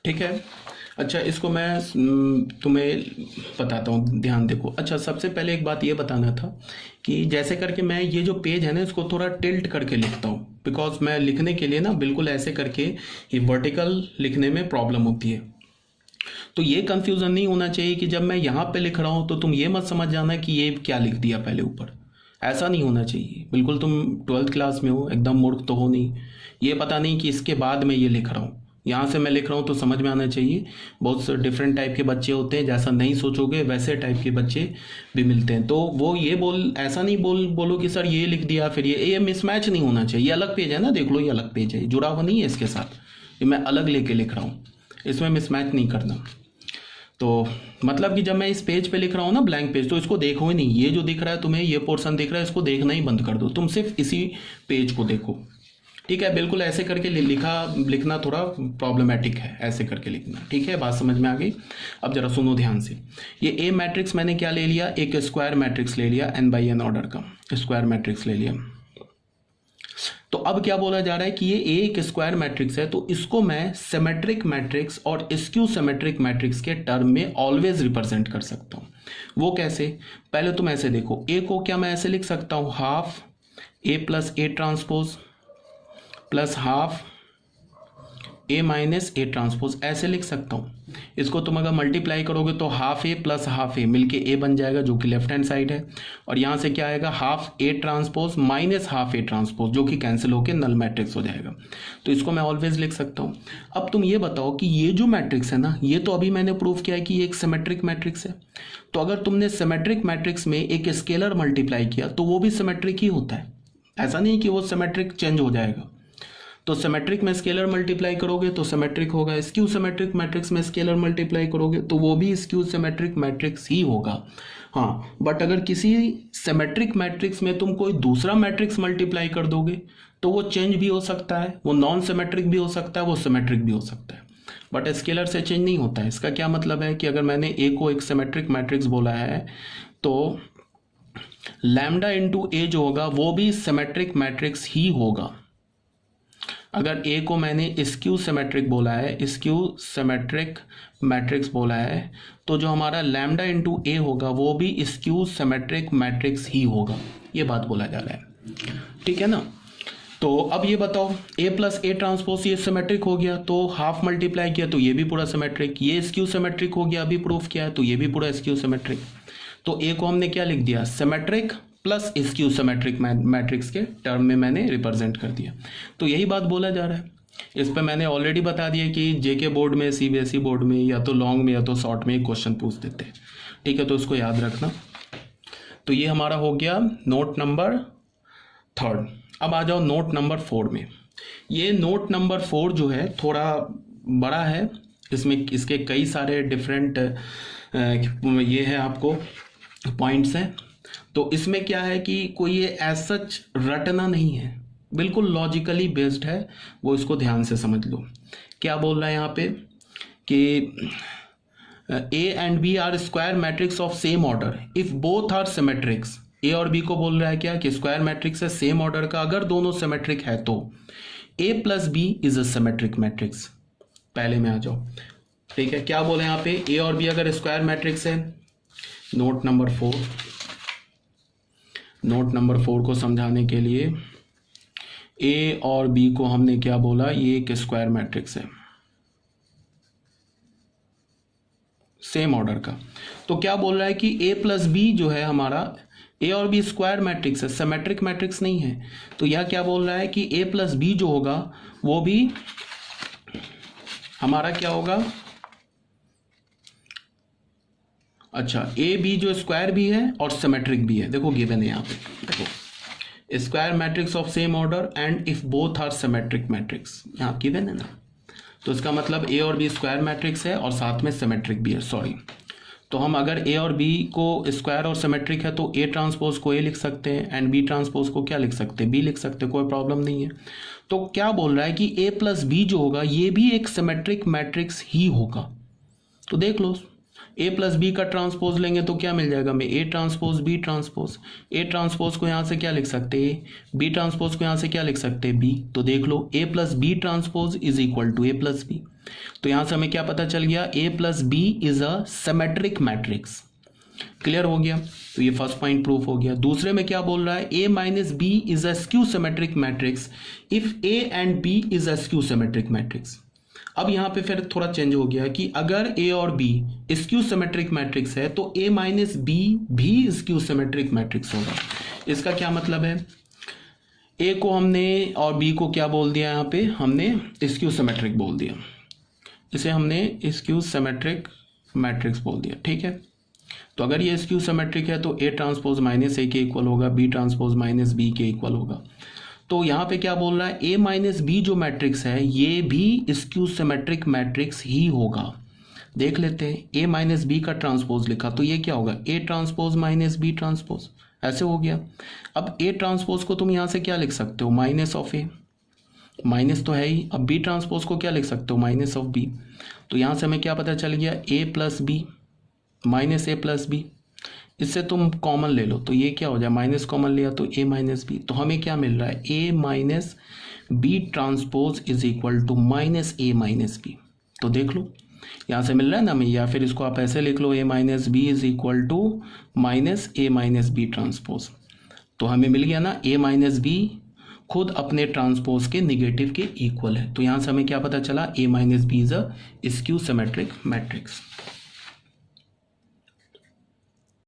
ठीक है। अच्छा, इसको मैं तुम्हें बताता हूँ, ध्यान देखो। अच्छा, सबसे पहले एक बात ये बताना था कि जैसे करके मैं ये जो पेज है ना इसको थोड़ा टिल्ट करके लिखता हूँ, बिकॉज मैं लिखने के लिए ना बिल्कुल ऐसे करके ये वर्टिकल लिखने में प्रॉब्लम होती है। तो ये कंफ्यूजन नहीं होना चाहिए कि जब मैं यहाँ पे लिख रहा हूँ तो तुम ये मत समझ जाना कि ये क्या लिख दिया पहले ऊपर। ऐसा नहीं होना चाहिए बिल्कुल। तुम 12th क्लास में हो, एकदम मूर्ख तो हो नहीं। ये पता नहीं कि इसके बाद मैं ये लिख रहा हूँ, यहाँ से मैं लिख रहा हूँ तो समझ में आना चाहिए। बहुत से डिफरेंट टाइप के बच्चे होते हैं, जैसा नहीं सोचोगे वैसे टाइप के बच्चे भी मिलते हैं। तो वो ये ऐसा नहीं बोलो कि सर ये लिख दिया फिर ये मिसमैच नहीं होना चाहिए। ये अलग पेज है ना, देख लो, ये अलग पेज है, जुड़ा हुआ नहीं है इसके साथ। ये मैं अलग लेके लिख रहा हूँ, इसमें मिसमैच नहीं करना। तो मतलब कि जब मैं इस पेज पे लिख रहा हूँ ना, ब्लैंक पेज, तो इसको देखो ही नहीं। ये जो दिख रहा है तुम्हें, ये पोर्शन दिख रहा है, इसको देखना ही बंद कर दो। तुम सिर्फ इसी पेज को देखो, ठीक है। बिल्कुल ऐसे करके लिखना थोड़ा प्रॉब्लमेटिक है, ऐसे करके लिखना, ठीक है। बात समझ में आ गई? अब जरा सुनो ध्यान से। ये ए मैट्रिक्स मैंने क्या ले लिया, एक स्क्वायर मैट्रिक्स ले लिया, n/n ऑर्डर का स्क्वायर मैट्रिक्स ले लिया। तो अब क्या बोला जा रहा है कि ये एक स्क्वायर मैट्रिक्स है, तो इसको मैं सिमेट्रिक मैट्रिक्स और स्क्यू सिमेट्रिक मैट्रिक्स के टर्म में ऑलवेज रिप्रेजेंट कर सकता हूं। वो कैसे? पहले तुम ऐसे देखो, ए को क्या मैं ऐसे लिख सकता हूं, half A plus A transpose plus half A minus A transpose, ऐसे लिख सकता हूँ। इसको तुम अगर मल्टीप्लाई करोगे तो हाफ ए प्लस हाफ ए मिलके ए बन जाएगा, जो कि लेफ्ट हैंड साइड है। और यहाँ से क्या आएगा, half A transpose minus half A transpose, जो कि कैंसिल होकर नल मैट्रिक्स हो जाएगा। तो इसको मैं ऑलवेज लिख सकता हूँ। अब तुम ये बताओ कि ये जो मैट्रिक्स है ना, ये तो अभी मैंने प्रूव किया है कि ये एक सिमेट्रिक मैट्रिक्स है। तो अगर तुमने सिमेट्रिक मैट्रिक्स में एक स्केलर मल्टीप्लाई किया तो वो भी सिमेट्रिक ही होता है। ऐसा नहीं कि वो सिमेट्रिक चेंज हो जाएगा। तो सिमेट्रिक में स्केलर मल्टीप्लाई करोगे तो सिमेट्रिक होगा, स्क्यू सिमेट्रिक मैट्रिक्स में स्केलर मल्टीप्लाई करोगे तो वो भी स्क्यू सिमेट्रिक मैट्रिक्स ही होगा। हाँ, बट अगर किसी सिमेट्रिक मैट्रिक्स में तुम कोई दूसरा मैट्रिक्स मल्टीप्लाई कर दोगे तो वो चेंज भी हो सकता है, वो नॉन सिमेट्रिक भी हो सकता है, वो सिमेट्रिक भी हो सकता है, बट स्केलर से चेंज नहीं होता है। इसका क्या मतलब है कि अगर मैंने ए को एक सिमेट्रिक मैट्रिक्स बोला है तो लैम्डा इंटू ए जो होगा वो भी सिमेट्रिक मैट्रिक्स ही होगा। अगर ए को मैंने स्क्यू सिमेट्रिक बोला है, स्क्यू सिमेट्रिक मैट्रिक्स बोला है, तो जो हमारा लैम्डा इंटू ए होगा वो भी स्क्यू सिमेट्रिक मैट्रिक्स ही होगा। ये बात बोला जा रहा है, ठीक है ना। तो अब ये बताओ, ए प्लस ए ट्रांसपोज ये सिमेट्रिक हो गया तो हाफ मल्टीप्लाई किया तो ये भी पूरा सिमेट्रिक, ये स्क्यू सिमेट्रिक हो गया, अभी प्रूफ किया है तो ये भी पूरा स्क्यू सिमेट्रिक। तो ए को हमने क्या लिख दिया, symmetric plus skew symmetric matrix के टर्म में मैंने रिप्रेजेंट कर दिया। तो यही बात बोला जा रहा है। इस पे मैंने ऑलरेडी बता दिया कि जेके बोर्ड में, सीबीएसई बोर्ड में या तो लॉन्ग में या तो शॉर्ट में एक क्वेश्चन पूछ देते हैं, ठीक है। तो इसको याद रखना। तो ये हमारा हो गया नोट नंबर 3। अब आ जाओ नोट नंबर 4 में। ये नोट नंबर 4 जो है थोड़ा बड़ा है, इसमें इसके कई सारे डिफरेंट ये है आपको पॉइंट्स हैं। तो इसमें क्या है कि कोई ये एज सच रटना नहीं है, बिल्कुल लॉजिकली बेस्ड है, वो इसको ध्यान से समझ लो। क्या बोल रहा है यहाँ पे कि A and B are square matrix of same order if both are symmetrics. A और बी को बोल रहा है क्या कि स्क्वायर मैट्रिक्स है सेम ऑर्डर का, अगर दोनों सिमेट्रिक है तो A plus B is a symmetric matrix. पहले में आ जाओ, ठीक है। क्या बोले यहाँ पे, ए और बी अगर स्क्वायर मैट्रिक्स है, नोट नंबर 4 को समझाने के लिए ए और बी को हमने क्या बोला, ये एक स्क्वायर मैट्रिक्स है सेम ऑर्डर का। तो क्या बोल रहा है कि ए प्लस बी जो है हमारा, ए और बी स्क्वायर मैट्रिक्स है, सिमेट्रिक मैट्रिक्स नहीं है। तो यह क्या बोल रहा है कि ए प्लस बी जो होगा वो भी हमारा क्या होगा, अच्छा ए बी जो स्क्वायर भी है और सिमेट्रिक भी है। देखो गिवन है यहाँ पे, देखो square matrix of same order and if both are symmetric matrix, यहाँ गिवन है ना। तो इसका मतलब ए और बी स्क्वायर मैट्रिक्स है और साथ में सिमेट्रिक भी है, सॉरी। तो हम अगर ए और बी को स्क्वायर और सिमेट्रिक है तो ए ट्रांसपोज को ए लिख सकते हैं एंड बी ट्रांसपोज को क्या लिख सकते हैं, बी लिख सकते हैं, कोई प्रॉब्लम नहीं है। तो क्या बोल रहा है कि ए प्लस बी जो होगा ये भी एक सिमेट्रिक मैट्रिक्स ही होगा। तो देख लो, ए प्लस बी का ट्रांसपोज लेंगे तो क्या मिल जाएगा हमें, A transpose B transpose. A transpose को यहाँ से क्या लिख सकते हैं, बी ट्रांसपोज को यहाँ से क्या लिख सकते हैं, बी। तो देख लो A plus B transpose is equal to A plus B. तो यहाँ से हमें क्या पता चल गया, A plus B is a symmetric matrix. Clear हो गया। तो ये फर्स्ट पॉइंट प्रूफ हो गया। दूसरे में क्या बोल रहा है, A minus B is a skew symmetric matrix if A and B is a skew symmetric matrix. अब यहाँ पे फिर थोड़ा चेंज हो गया कि अगर ए और बी स्क्यू सिमेट्रिक मैट्रिक्स है तो ए माइनस बी भी स्क्यू सिमेट्रिक मैट्रिक्स होगा। इसका क्या मतलब है, ए को हमने और बी को क्या बोल दिया, यहाँ पे हमने स्क्यू सिमेट्रिक बोल दिया, इसे हमने स्क्यू सिमेट्रिक मैट्रिक्स बोल दिया। ठीक है, तो अगर ये स्क्यू सिमेट्रिक है तो ए ट्रांसपोज माइनस ए के इक्वल होगा, बी ट्रांसपोज माइनस बी के इक्वल होगा। तो यहाँ पे क्या बोल रहा है, ए माइनस बी जो मैट्रिक्स है ये भी स्क्यू सिमेट्रिक मैट्रिक्स ही होगा। देख लेते हैं, ए माइनस बी का ट्रांसपोज लिखा तो ये क्या होगा, A transpose minus B transpose, ऐसे हो गया। अब ए ट्रांसपोज को तुम यहाँ से क्या लिख सकते हो, माइनस ऑफ ए, माइनस तो है ही। अब बी ट्रांसपोज को क्या लिख सकते हो, माइनस ऑफ बी। तो यहाँ से हमें क्या पता चल गया, A plus B minus A plus B. इससे तुम कॉमन ले लो तो ये क्या हो जाए, माइनस कॉमन लिया तो ए माइनस बी। तो हमें क्या मिल रहा है, A minus B transpose is equal to minus A minus B. तो देख लो यहाँ से मिल रहा है ना हमें, या फिर इसको आप ऐसे लिख लो, A minus B is equal to minus A minus B transpose. तो हमें मिल गया ना, ए माइनस बी खुद अपने ट्रांसपोज के निगेटिव के इक्वल है। तो यहाँ से हमें क्या पता चला, A minus B is a skew symmetric matrix.